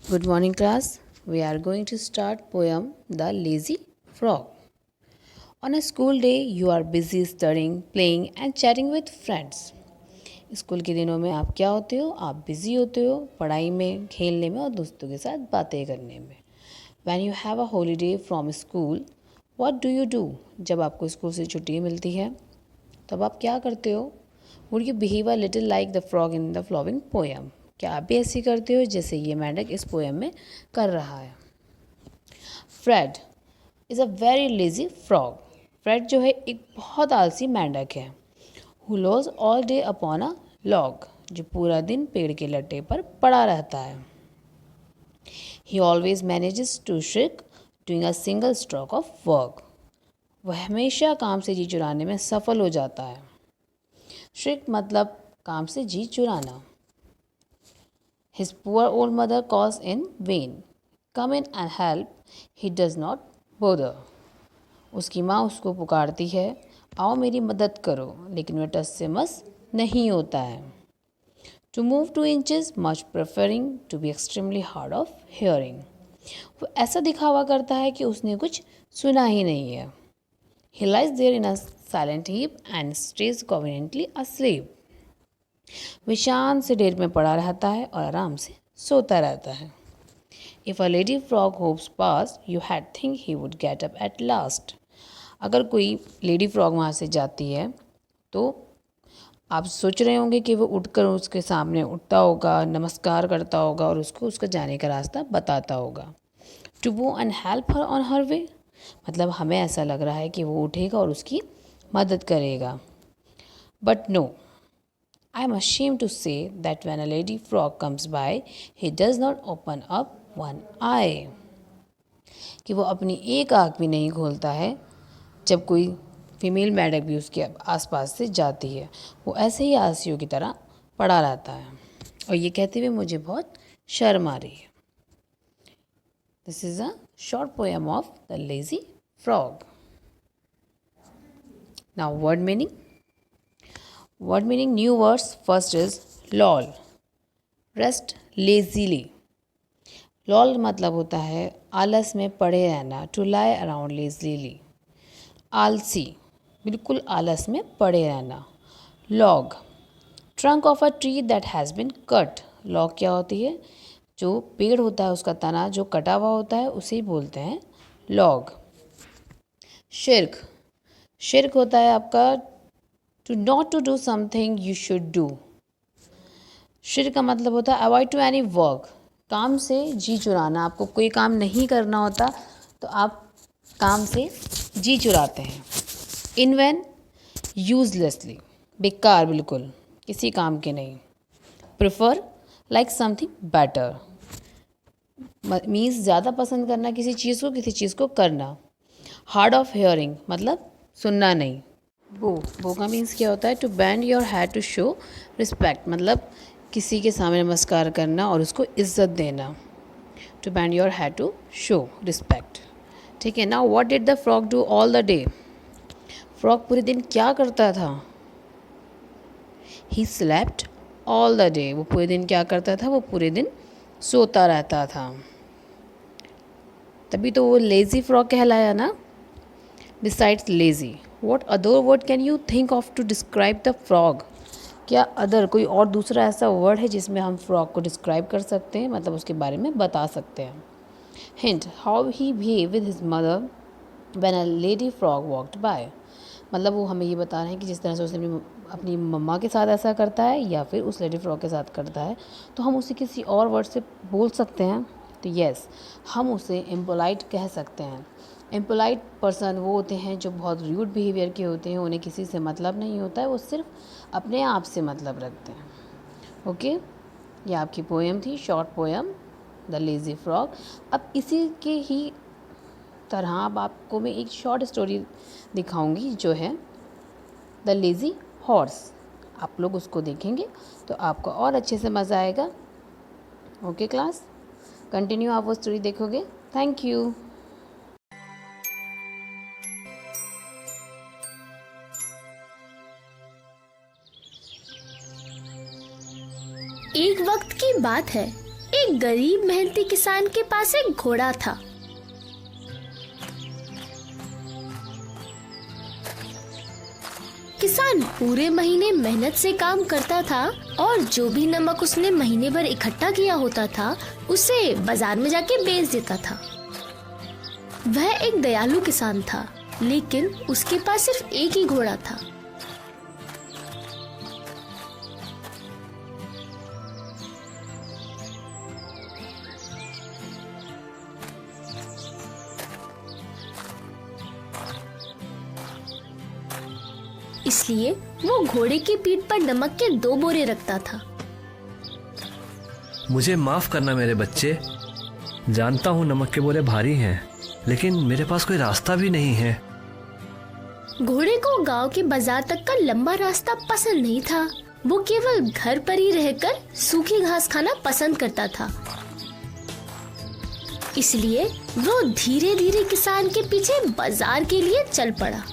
Good morning, class. We are going to start poem The Lazy Frog. On a school day, you are busy studying, playing and chatting with friends. School के दिनों में आप क्या होते हो? आप busy होते हो पढ़ाई में, खेलने में और दोस्तों के साथ बातें करने में. When you have a holiday from school, what do you do? जब आपको स्कूल से छुट्टी मिलती है तब आप क्या करते हो? Would you behave a little like the frog in the following poem? क्या आप भी ऐसी करते हो जैसे ये मेंढक इस पोएम में कर रहा है? Fred is a very lazy frog. Fred जो है एक बहुत आलसी मेंढक है. Who lolls all day upon a log, जो पूरा दिन पेड़ के लट्टे पर पड़ा रहता है. He always manages to shirk doing a single stroke of work. वह हमेशा काम से जी चुराने में सफल हो जाता है. श्रिक मतलब काम से जी चुराना. His poor old mother calls in vain. Come in and help. He does not bother. उसकी माँ उसको पुकारती है, आओ मेरी मदद करो, लेकिन वह टस से मस नहीं होता है. To move 2 inches, much preferring to be extremely hard of hearing. वो ऐसा दिखावा करता है कि उसने कुछ सुना ही नहीं है. He lies there in a silent heap and stays conveniently asleep. वह शांत से ढेर में पड़ा रहता है और आराम से सोता रहता है. If a lady frog hops past, you had think he would get up at last. अगर कोई लेडी फ्रॉग वहाँ से जाती है तो आप सोच रहे होंगे कि वो उठकर उसके सामने उठता होगा, नमस्कार करता होगा और उसको उसका जाने का रास्ता बताता होगा. To go and help her on her way, मतलब हमें ऐसा लग रहा है कि वो उठेगा और उसकी मदद करेगा. But no, I am ashamed to say that when a lady frog comes by, he does not open up one eye. कि वो अपनी एक आँख भी नहीं खोलता है जब कोई फीमेल मेंढक भी उसके आसपास से जाती है. वो ऐसे ही आलसियों की तरह पड़ा रहता है और ये कहते हुए मुझे बहुत शर्म आ रही है. This is a short poem of the lazy frog. Now word meaning. Word meaning, new words. First is lol. Rest lazily. Lol मतलब होता है आलस में पड़े रहना, टू लाई अराउंड लेजीली. आलसी, बिल्कुल आलस में पड़े रहना. Log, trunk of a tree that has been cut. Log क्या होती है? जो पेड़ होता है उसका तना जो कटा हुआ होता है उसे बोलते हैं लॉग. शिर्क, शिर्क होता है आपका to not to do something you should do. Shirk का मतलब होता है अवॉइड टू एनी वर्क. काम से जी चुराना. आपको कोई काम नहीं करना होता तो आप काम से जी चुराते हैं. इनवेन, यूजलेसली, बेकार, बिल्कुल किसी काम के नहीं. Prefer, like something better, means ज़्यादा पसंद करना किसी चीज़ को करना. हार्ड ऑफ हेयरिंग मतलब सुनना नहीं. बो का मीन्स क्या होता है? To bend your head to show respect, मतलब किसी के सामने नमस्कार करना और उसको इज्जत देना. To bend your head to show respect. ठीक है. Now what did the frog do all the day? Frog पूरे दिन क्या करता था? He slept all the day. वो पूरे दिन क्या करता था? वो पूरे दिन सोता रहता था. तभी तो वो लेजी फ्रॉग कहलाया ना. Besides lazy, what other word can you think of to describe the frog? क्या अदर कोई और दूसरा ऐसा वर्ड है जिसमें हम फ्रॉग को डिस्क्राइब कर सकते हैं, मतलब उसके बारे में बता सकते हैं. Hint, how he behave with his mother when a lady frog walked by. मतलब वो हमें ये बता रहे हैं कि जिस तरह से उसने अपनी मम्मा के साथ ऐसा करता है या फिर उस लेडी फ्रॉग के साथ करता है तो हम उसे किसी और वर्ड से बोल सकते हैं. तो यस, हम उसे इम्पोलाइट कह सकते हैं. इम्पोलाइट पर्सन वो होते हैं जो बहुत र्यूड बिहेवियर के होते हैं. उन्हें किसी से मतलब नहीं होता है, वो सिर्फ अपने आप से मतलब रखते हैं. ओके, ये आपकी पोएम थी, short poem the lazy frog. अब इसी के ही तरह अब आपको मैं एक शॉर्ट स्टोरी दिखाऊंगी जो है द लेज़ी हॉर्स. आप लोग उसको देखेंगे तो आपको और अच्छे से मज़ा आएगा. ओके क्लास, कंटिन्यू आप वो स्टोरी देखोगे. Thank you. एक वक्त की बात है, एक गरीब मेहनती किसान के पास एक घोड़ा था। किसान पूरे महीने मेहनत से काम करता था और जो भी नमक उसने महीने भर इकट्ठा किया होता था उसे बाजार में जाके बेच देता था। वह एक दयालु किसान था, लेकिन उसके पास सिर्फ एक ही घोड़ा था। इसलिए वो घोड़े की पीठ पर नमक के 2 बोरे रखता था। मुझे माफ करना मेरे बच्चे, जानता हूँ नमक के बोरे भारी हैं, लेकिन मेरे पास कोई रास्ता भी नहीं है। घोड़े को गांव के बाजार तक का लंबा रास्ता पसंद नहीं था। वो केवल घर पर ही रहकर सूखी घास खाना पसंद करता था। इसलिए वो धीरे धीरे किसान के पीछे बाजार के लिए चल पड़ा।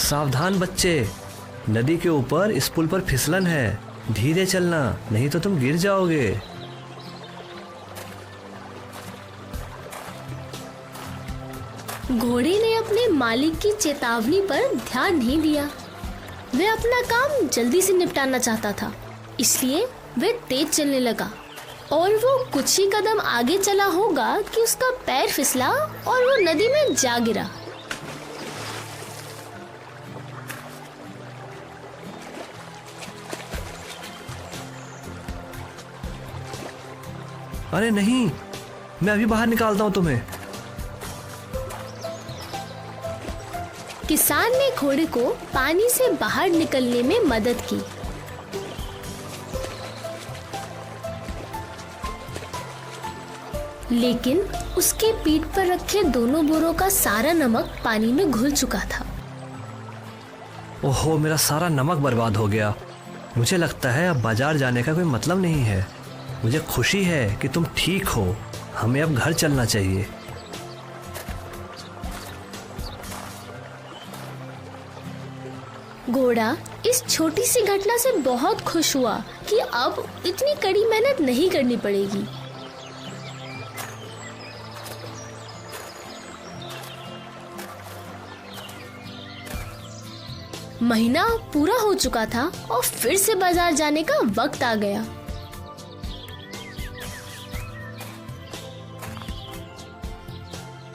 सावधान बच्चे, नदी के ऊपर इस पुल पर फिसलन है, धीरे चलना नहीं तो तुम गिर जाओगे। घोड़े ने अपने मालिक की चेतावनी पर ध्यान नहीं दिया। वह अपना काम जल्दी से निपटाना चाहता था, इसलिए वह तेज चलने लगा और वो कुछ ही कदम आगे चला होगा कि उसका पैर फिसला और वो नदी में जा गिरा। अरे नहीं, मैं अभी बाहर निकालता हूँ तुम्हें। किसान ने घोड़े को पानी से बाहर निकलने में मदद की। लेकिन उसके पीठ पर रखे दोनों बोरों का सारा नमक पानी में घुल चुका था। ओहो, मेरा सारा नमक बर्बाद हो गया। मुझे लगता है अब बाजार जाने का कोई मतलब नहीं है। मुझे खुशी है कि तुम ठीक हो। हमें अब घर चलना चाहिए। घोड़ा इस छोटी सी घटना से बहुत खुश हुआ कि अब इतनी कड़ी मेहनत नहीं करनी पड़ेगी। महीना पूरा हो चुका था और फिर से बाजार जाने का वक्त आ गया।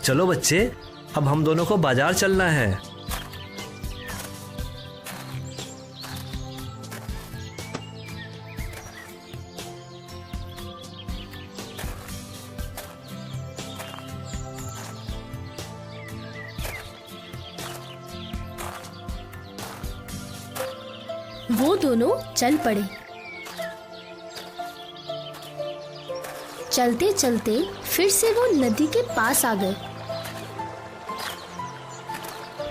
चलो बच्चे, अब हम दोनों को बाजार चलना है। वो दोनों चल पड़े। चलते चलते फिर से वो नदी के पास आ गए।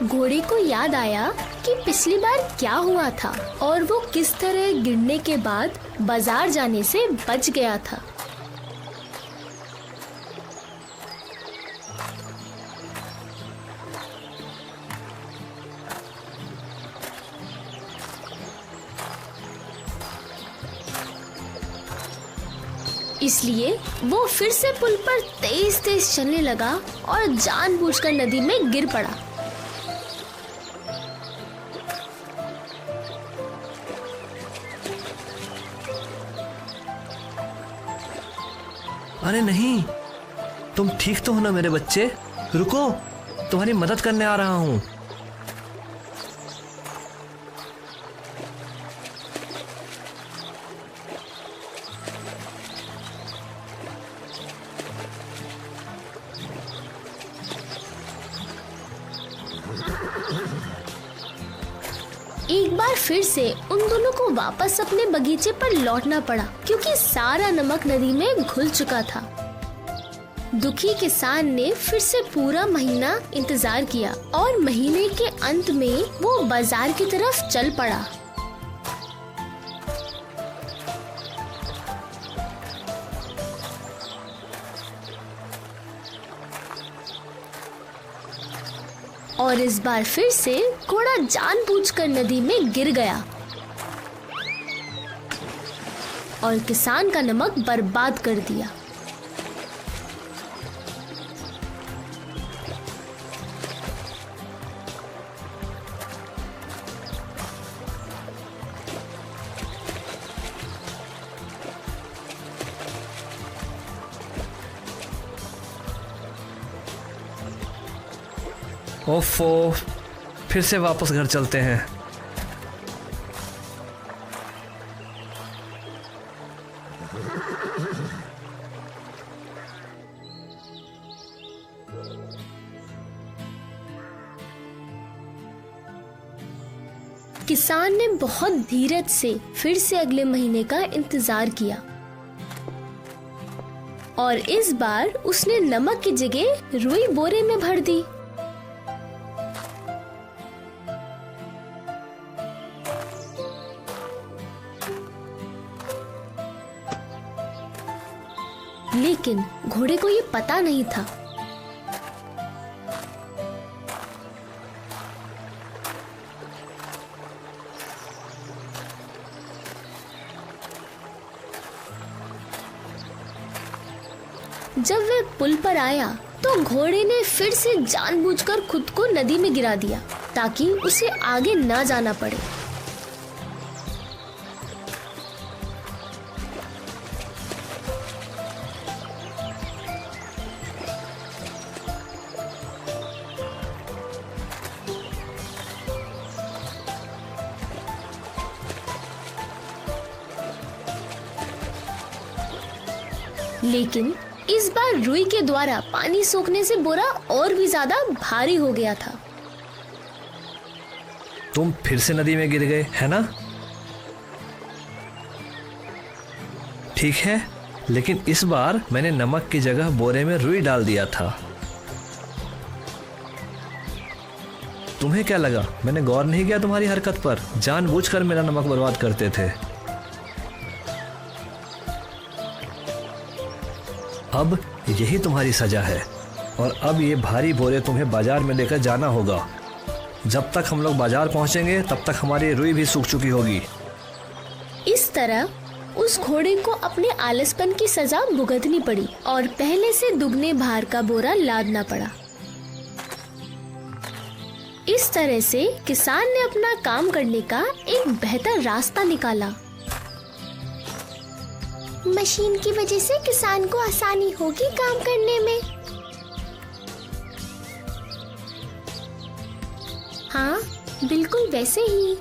घोड़े को याद आया कि पिछली बार क्या हुआ था और वो किस तरह गिरने के बाद बाजार जाने से बच गया था। इसलिए वो फिर से पुल पर तेज तेज चलने लगा और जानबूझकर नदी में गिर पड़ा। अरे नहीं, तुम ठीक तो हो ना मेरे बच्चे? रुको, तुम्हारी मदद करने आ रहा हूँ। एक बार फिर से उन दोनों को वापस अपने बगीचे पर लौटना पड़ा क्योंकि सारा नमक नदी में घुल चुका था। दुखी किसान ने फिर से पूरा महीना इंतजार किया और महीने के अंत में वो बाजार की तरफ चल पड़ा। और इस बार फिर से घोड़ा जानबूझकर नदी में गिर गया और किसान का नमक बर्बाद कर दिया। ओफो, फिर से वापस घर चलते हैं। किसान ने बहुत धीरज से फिर से अगले महीने का इंतजार किया और इस बार उसने नमक की जगह रुई बोरे में भर दी। लेकिन घोड़े को ये पता नहीं था। जब वह पुल पर आया तो घोड़े ने फिर से जानबूझकर खुद को नदी में गिरा दिया ताकि उसे आगे ना जाना पड़े। लेकिन इस बार रुई के द्वारा पानी सोखने से बोरा और भी ज्यादा भारी हो गया था। तुम फिर से नदी में गिर गए, है ना? ठीक है, लेकिन इस बार मैंने नमक की जगह बोरे में रुई डाल दिया था। तुम्हें क्या लगा मैंने गौर नहीं किया तुम्हारी हरकत पर? जानबूझकर मेरा नमक बर्बाद करते थे। अब यही तुम्हारी सजा है और अब ये भारी बोरे तुम्हें बाजार में लेकर जाना होगा। जब तक हम लोग बाजार पहुंचेंगे तब तक हमारी रुई भी सूख चुकी होगी। इस तरह उस घोड़े को अपने आलसपन की सजा भुगतनी पड़ी और पहले से दुगने भार का बोरा लादना पड़ा। इस तरह से किसान ने अपना काम करने का एक बेहतर रास्ता निकाला। मशीन की वजह से किसान को आसानी होगी काम करने में। हाँ, बिल्कुल वैसे ही।